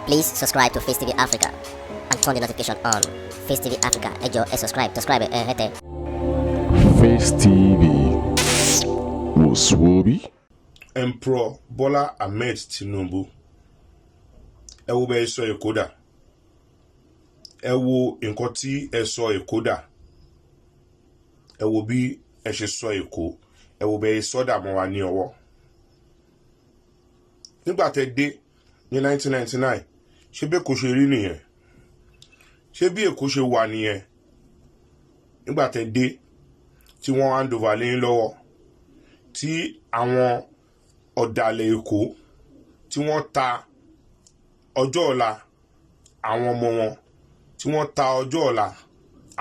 Please subscribe to Face TV Africa and turn the notification on. Face TV Africa, ẹ jọ̀ọ́, subscribe, hete. Face TV was Swoby. Emperor Bola Ahmed Tinubu. Ẹ wo bẹ́ẹ̀ sọ Èkó dà. Ẹ wo nǹkan tí ẹ sọ Èkó dà. Ẹ wo bí ẹ ṣe sọ Èkó. Ẹ wo bẹ́ẹ̀ sọ́dà mọ́ wa ní ọwọ́. Nígbà tẹ́ dé ní 1999, ṣé bí Èkó ṣe rí nìyẹn? Ṣé bí Èkó ṣe wà nìyẹn? Nígbà tẹ́ dé tí wọ́n hand over lẹ́yìn lọ́wọ́, tí àwọn ọ̀dàlẹ̀ Èkó tí wọ́n ta ọjọ́ ọ̀la àwọn ọmọ wọn, tí wọ́n ta ọjọ́ ọ̀la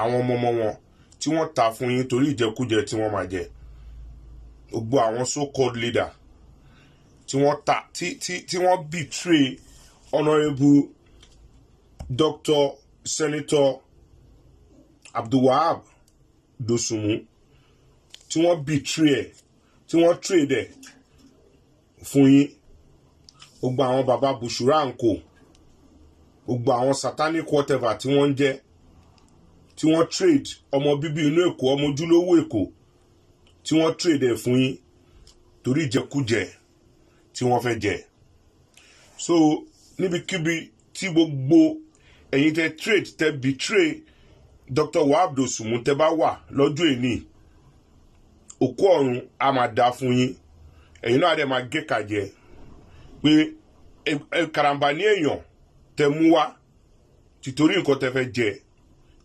àwọn ọmọ wọn, tí wọ́n ta fún yín torí ìjẹkújẹ tí wọ́n máa jẹ. Gbogbo àwọn so-called leader tí wọ́n ta tí wọ́n betray Honorable Dr. Senator Abdulwahab Dosunmu, tí wọ́n betray ẹ̀, tí wọ́n trade ẹ̀ fún yín. Gbogbo àwọn baba Bushura Nko, gbogbo àwọn satanic whatever tí wọ́n ń jẹ́, tí wọ́n trade ọmọ bíbí inú Èkó, ọmọ ojúlówó Èkó, tí wọ́n trade ẹ̀ fún yín torí ìjẹkújẹ tí wọ́n fẹ́ jẹ. So níbikíbi tí gbogbo ẹ̀yin tẹ́ trade tẹ́ betray Dr. Wahab Dosunmu tẹ́ bá wà lọ́jọ́ èní, òkú ọ̀run a máa dá fún yín. Ẹ̀yin náà dẹ̀ máa gé kàjẹ́ pé karambà ní èèyàn tẹ́ mú wá títorí nǹkan tẹ́ fẹ́ jẹ,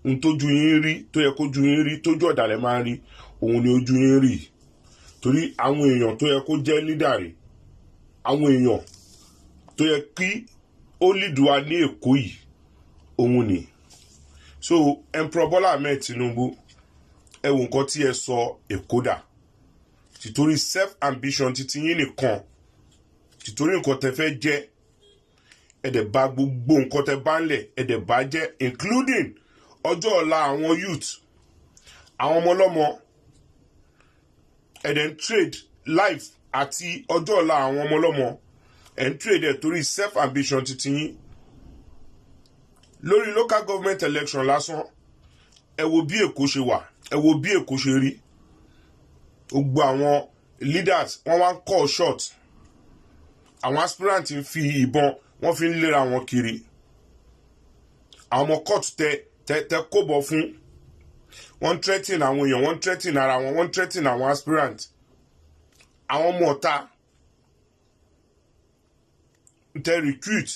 n tójú yín rí, tó yẹ kójú yín rí, tójú ọ̀dàlẹ̀ máa ń rí, òun ni ojú yín rí. Torí àwọn èèyàn tó yẹ kó jẹ́ leader rẹ̀, àwọn èèyàn tó yẹ kí ó lead wa ní Èkó yìí, òun ni. So Emperor Bola Ahmed Tinubu, ẹ wo nǹkan tí ẹ sọ Èkó dà. Títorí self ambition titi yín nìkan, títorí nǹkan tẹ́ fẹ́ jẹ́, ẹ dẹ̀ bà gbogbo nǹkan tẹ́ bá ń lẹ̀, ẹ dẹ̀ bà jẹ́, including ọjọ́ ọ̀la àwọn youth, àwọn ọmọ ọlọ́mọ, ẹ dẹ̀ ń trade life àti ọjọ́ ọ̀la àwọn ọmọ ọlọ́mọ, ẹ ń trade ẹ̀ torí self ambition titi yín. Lórí local government election lásán, ẹ wo bí Èkó ṣe wà, ẹ wo bí Èkó ṣe rí. Gbogbo àwọn leaders wọ́n wá ń call shot. Àwọn aspirant ń fi ìbọn wọ́n fi ń lera wọn kiri. Àwọn ọmọ court tẹ kóbọ̀ fún, wọ́n threaten àwọn èèyàn, wọ́n threaten ara wọn, wọ́n threaten àwọn aspirant. Àwọn ọmọ ọ̀tá tẹ recruit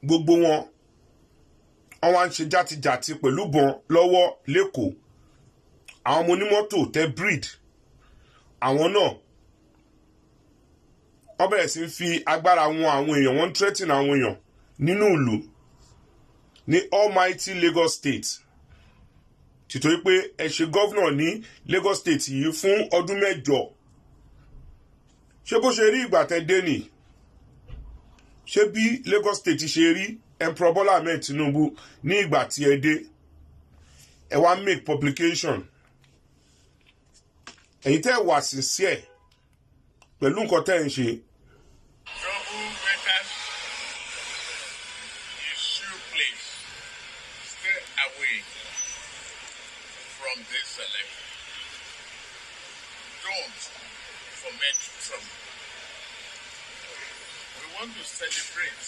gbogbo wọn, wọ́n wá ń ṣe játijàti pẹ̀lú bọn lọ́wọ́ lẹ́kọ̀ọ́. Àwọn ọmọ onímọ́tò tẹ breed, àwọn náà wọ́n bẹ̀rẹ̀ sí fi agbára wọn àwọn èèyàn, wọ́n threaten àwọn èèyàn nínú ìlú ní almighty Lagos State. Títorí pé ẹ ṣe governor ní Lagos State yìí fún ọdún 8. Ṣé bó ṣe rí ìgbà tẹ́ dé ni? Ṣé bí Lagos State ṣe rí Emperor Bola Ahmed Tinubu ní ìgbà tí ẹ dé? Ẹ wá make publication. Ẹ̀yin tẹ́ wà sincere pẹ̀lú nǹkan tẹ́ ń ṣe. Troublemakers, issue please stay away from this election. Don't foment trouble. We want to celebrate.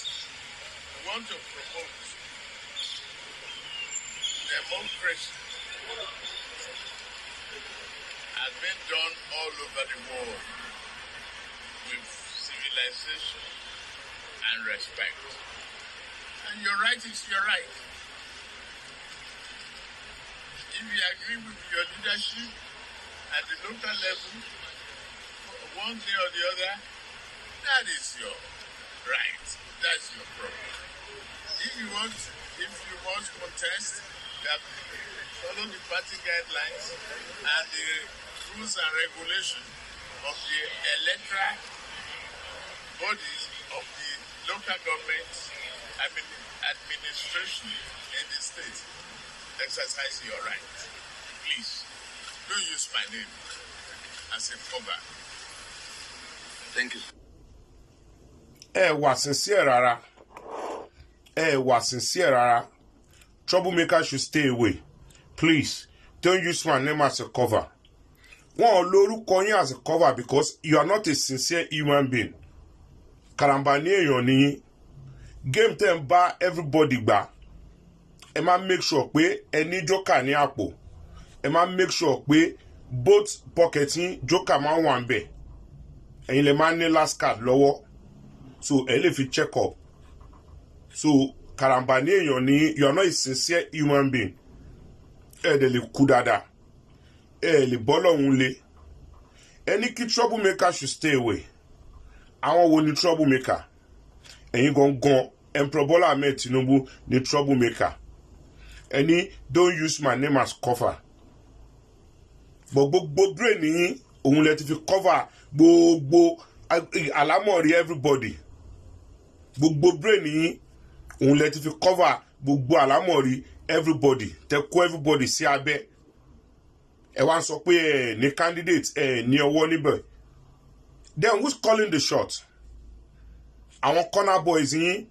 We want to promote democracy. Has been done all over the world with civilization and respect. And your right is your right. If you agree with your leadership at the local level, one day or the other, that is your right. That's your problem. If you want to contest, you have to follow the party guidelines and the rules and regulations of the electoral bodies of the local government administration in the state. Exercise your right. Please, don't use my name as a cover. Thank you. Ẹ wà sincere rárá. wà sincere rárá. Troublemaker should stay away. Please, don't use my name as a cover. Wọ́n lórúkọ yín as a cover because you are not a sincere human being. Karamba ní èèyàn ní game tẹ́ ń bá everybody gbà. Ẹ máa make sure pé ẹ ní joker ní àpò. Ẹ máa make sure pé both pocket yín joker máa wà ńbẹ̀. Ẹ̀yin lè máa ní last card lọ́wọ́. So ẹ lè fi check up. So karamba ní èèyàn ní you are not a sincere human being. Ẹ dẹ̀ lè kú dáadáa. Ẹ lè bọ́ lọ́hùn lé. Ẹni kí troublemaker should stay away. Àwọn wo ni troublemaker? Ẹ̀yin gangan Emperor Bola Ahmed Tinubu ni troublemaker. Ẹni don't use my name as cover. Gbogbo brain yín òun lẹ ti fi cover gbogbo àlámọ̀rí everybody. Gbogbo brain yín òun lẹ ti fi cover gbogbo àlámọ̀rí everybody. Tẹ kó everybody sí abẹ́. Ẹ wá sọ pé ẹ ní candidate ẹ ní ọwọ́ níbẹ̀. Then who's calling the shot? Àwọn corner boys yín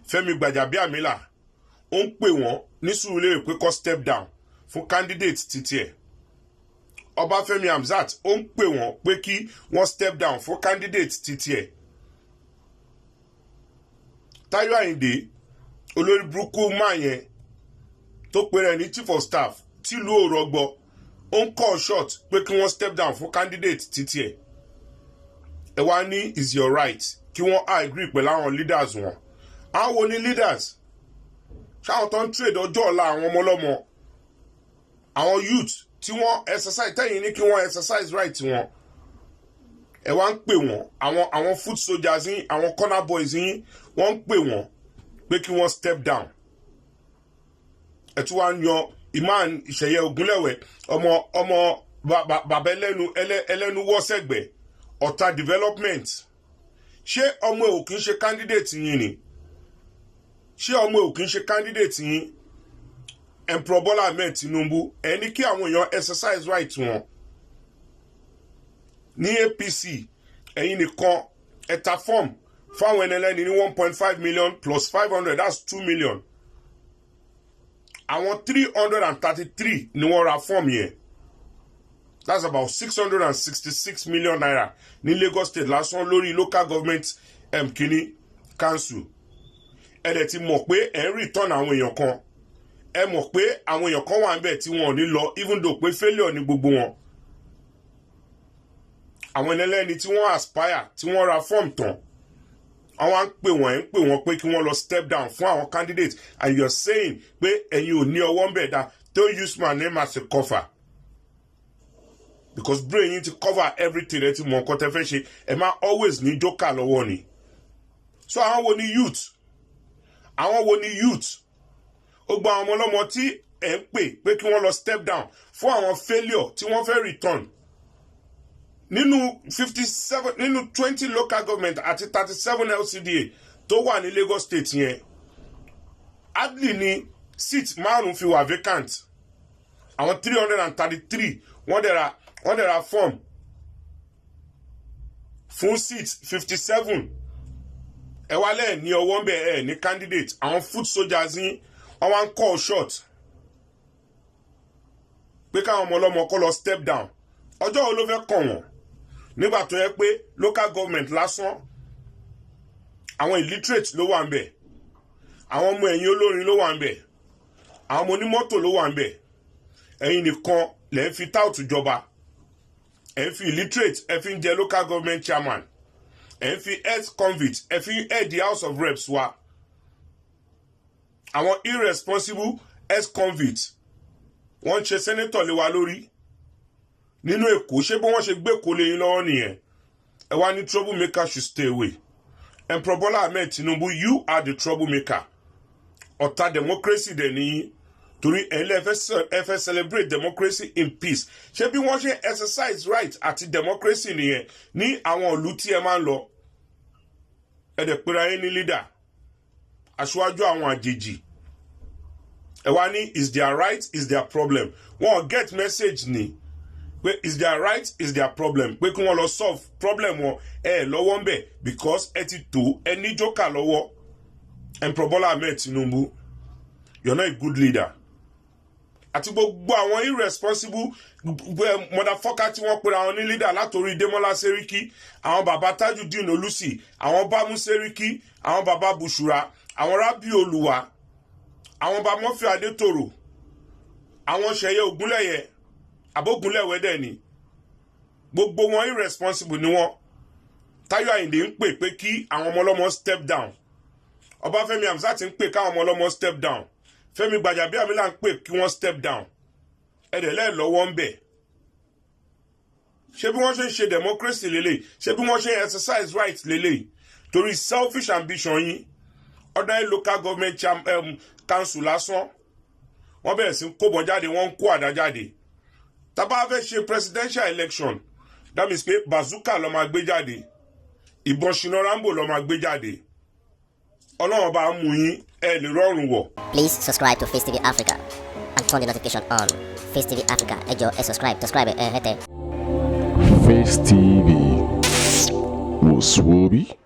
Fẹ́mi Gbàjàbíàmílà ó ń pè wọ́n ní Sùúrùlérè pé kó step down fún candidate títí ẹ̀. Ọbáfẹ́mi Hamzat ó ń pè wọ́n pé kí wọ́n step down fún candidate títí ẹ̀. Táyọ̀ Àyìndé olórí burúkú máa yẹn tó pe rẹ̀ ní chief of staff tìlú òrọ̀gbọ́ ó ń call shot pé kí wọ́n step down fún candidate títí ẹ̀. Ẹ wá ní is your right kí wọ́n agree pẹ̀lú àwọn leaders wọn. Àwọn wo ni leaders? Ṣáwọn tó ń trade ọjọ́ ọ̀la àwọn ọmọ ọlọ́mọ. Àwọn youth tí wọ́n exercise tẹ́yìn ní kí wọ́n exercise right wọn. Ẹ wá ń pè wọ́n àwọn foot soldiers yín àwọn corner boys yín wọ́n ń pè wọ́n pé kí wọ́n step down. Ẹ tún wá ń yan Imam Ìṣẹ̀yẹ Ògúnlẹ̀wẹ̀ ọmọ bàbá ẹlẹ́nu wọ́sẹ̀gbẹ̀ Ọ̀tà development. Ṣé ọmọ ò kìí ṣe candidate yín ni? Ṣé ọmọ ò kìí ṣe candidate yín? Emperor Bola Ahmed Tinubu ẹni kí àwọn èèyàn exercise right wọn. Ní APC ẹ̀yin nìkan ẹ̀ta form fáwọn ẹnẹlẹ́ni ní 1.5 million plus 500 that's 2 million. Àwọn 333 ni wọ́n ra form yẹn. That's about 666 million naira ní Lagos State lásán lórí local government kini council. Ẹ dẹ̀ ti mọ̀ pé ẹ̀ ń return àwọn èèyàn kan. Ẹ mọ̀ pé àwọn èèyàn kan wà níbẹ̀ tí wọn ò ní lọ even though pé failure ni gbogbo wọn. Àwọn ẹlẹ́ni tí wọ́n aspire tí wọ́n ra form tán. Àwọn ń pè wọ́n pé kí wọ́n lọ step down fún àwọn candidate and you're saying pé ẹ̀yin ò ní ọwọ́ ń bẹ̀ dá don't use my name as a cover. Because brain yín ti cover everything ẹ ti mọ nǹkan tẹ́ fẹ́ ṣe ẹ máa always ní joker lọ́wọ́ ni. So àwọn wo ni youth? Àwọn wo ni youth? Ó gba àwọn ọmọ ọlọ́mọ tí ẹ̀ ń pè kí wọ́n lọ step down fún àwọn failure tí wọ́n fẹ́ return. Nínú 20 local government àti 37 LCDA tó wà ní Lagos State yẹn hardly ni seat márùn fi wà vacant. Àwọn 333 wọ́n dẹ̀ ra form fún seat 57. Ẹ wá lẹ́ẹ̀ ní ọwọ́ ń bẹ̀ ẹ̀ ní candidate àwọn foot soldiers yín wọ́n wá ń call shot pé káwọn ọmọ ọlọ́mọ kó lọ step down. Ọjọ́ wo ló fẹ́ kàn wọ́n? Nígbà tó yẹ pé local government lásán àwọn illiterate ló wà ń bẹ̀, àwọn ọmọ ẹ̀yìn olórin ló wà ń bẹ̀, àwọn ọmọ onímọ́tò ló wà ń bẹ̀. Ẹ̀yin nìkan lẹ́ ń fi tout jọba, ẹ̀ ń fi illiterate ẹ̀ fi ń jẹ local government chairman, ẹ̀ ń fi ex-convict ẹ̀ fi ń head the House of Reps wa. Àwọn irresponsible ex-convict wọ́n ń ṣe senator lé wa lórí nínú Èkó. Ṣé bí wọ́n ṣe gbé kó lé yín lọ́wọ́ nìyẹn? Ẹ wá ní troublemaker should stay away. Emperor Bola Ahmed Tinubu, you are the troublemaker. Ọ̀tá democracy dẹ̀ nìyí torí ẹ̀yin ẹ fẹ́ celebrate democracy in peace. Ṣé bí wọ́n ṣe exercise right àti democracy nìyẹn ní àwọn ìlú tí ẹ máa ń lọ? Ẹ dẹ̀ pera yín ní leader aṣáájú àwọn àjèjì. Ẹ wá ní is their right is their problem. Wọ́n get message ni pé is their right is their problem pé kí wọ́n lọ solve problem wọn lọ́wọ́ ń bẹ̀ because ẹ ti tó ẹ ní joker lọ́wọ́. Emperor Bola Ahmed Tinubu, you're not a good leader. Àti gbogbo àwọn irresponsible motherfucker tí wọ́n pera wọn ní leader látòrí Demola Seriki, àwọn bàbá Tajudeen Olusi, àwọn Bámú Seriki, àwọn bàbá Bushura, àwọn Rabi Oluwa, àwọn bàbá Murphy Adétòrò, àwọn Ṣẹ̀yẹ Ògúnlẹ̀yẹ, Abógúnlẹ̀wẹ̀ dẹ̀ ni. Gbogbo wọn irresponsible ni wọ́n. Táyọ̀ Àyìndé ń pè pé kí àwọn ọmọ ọlọ́mọ step down. Ọbáfẹ́mi Hamzat ń pè káwọn ọmọ ọlọ́mọ step down. Fẹ́mi Gbàjàbíàmílà ń pè kí wọ́n step down. Ẹ̀dẹ̀lẹ́ lọ́wọ́ ń bẹ̀. Ṣé bí wọ́n ṣe ń ṣe democracy lélẹ̀? Ṣé bí wọ́n ṣe ń exercise rights lélẹ̀? Torí selfish ambition yín. Ordinary local government council lásán. Wọ́n bẹ̀rẹ̀ sí kóbọ̀ jáde, wọ́n ń kó àdá jáde. Tá bá fẹ́ ṣe presidential election, that means pé bazooka ló máa gbé jáde. Ìbọn Shina Rambo ló máa gbé jáde. Ọlọ́run bá mú yín, ẹ lè rọrùn wọ̀. Please subscribe to Face TV Africa and turn the notification on. Face TV Africa, ẹ jọ̀ọ́ ẹ subscribe hẹ́tẹ̀. Face TV was Swoby.